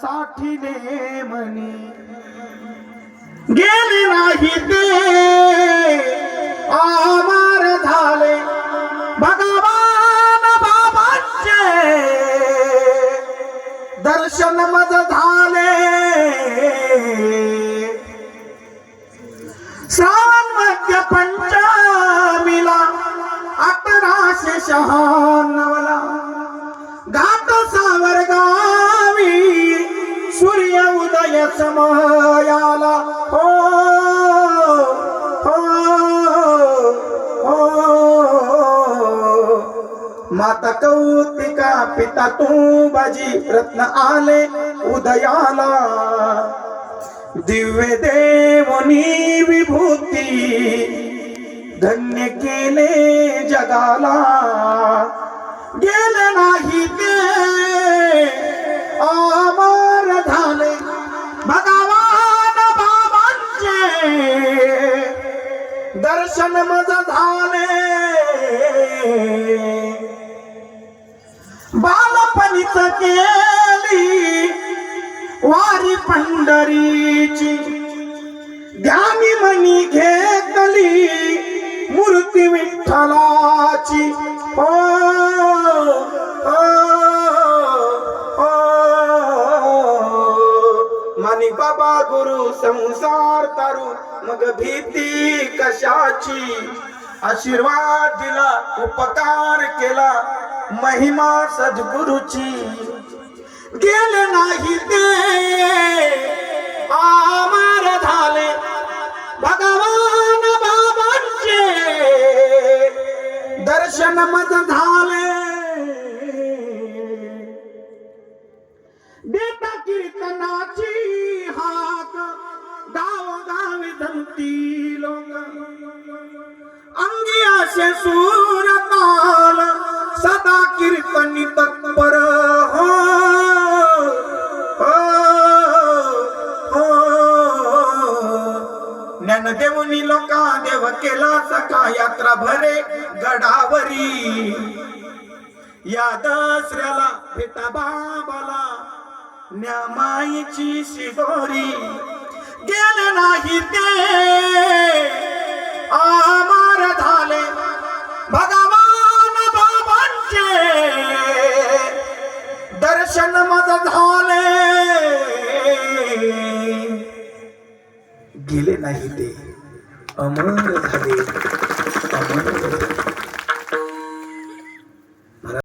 साठीने म्हणी गेले नाही ते आमार झाले भगवान बाबांचे दर्शन मज झाले श्रावण मध्य पंचमीला 1896 घाट सावरगावी सूर्य उदय समयाला हो हो हो माता कौतिका पिता तू बाजी रत्न आले उदयाला दिव्य देवनी विभूती धन्य केले जगाला गेले नाही ते अमर झाले भगवान बाबांचे दर्शन मज झाले बालपणीच केली वारी पंढरीची ध्यानी मनी घेतली मूर्ती विठ्ठलाची हो मानी बाबा गुरु संसार तारू मग भीती कशाची आशीर्वाद दिला उपकार केला महिमा सद्गुरुची गेले नाही ते आमार झाले भगवान बाबांचे दर्शन मज झाले देता कीर्तनाची हाक गावोगावी धमती लोक अंगी असे सूर ताल सदा कीर्तनी तत्पर हो ज्ञानदेवनी लोका देव केला सखा यात्रा भरे गडावरी या दसऱ्याला भेटा बाबाला न्यामाईची शिदोरी गेले नाही ते आमार झाले भगवान बाबांचे दर्शन मज झाले गेले नाही ते अमर झाले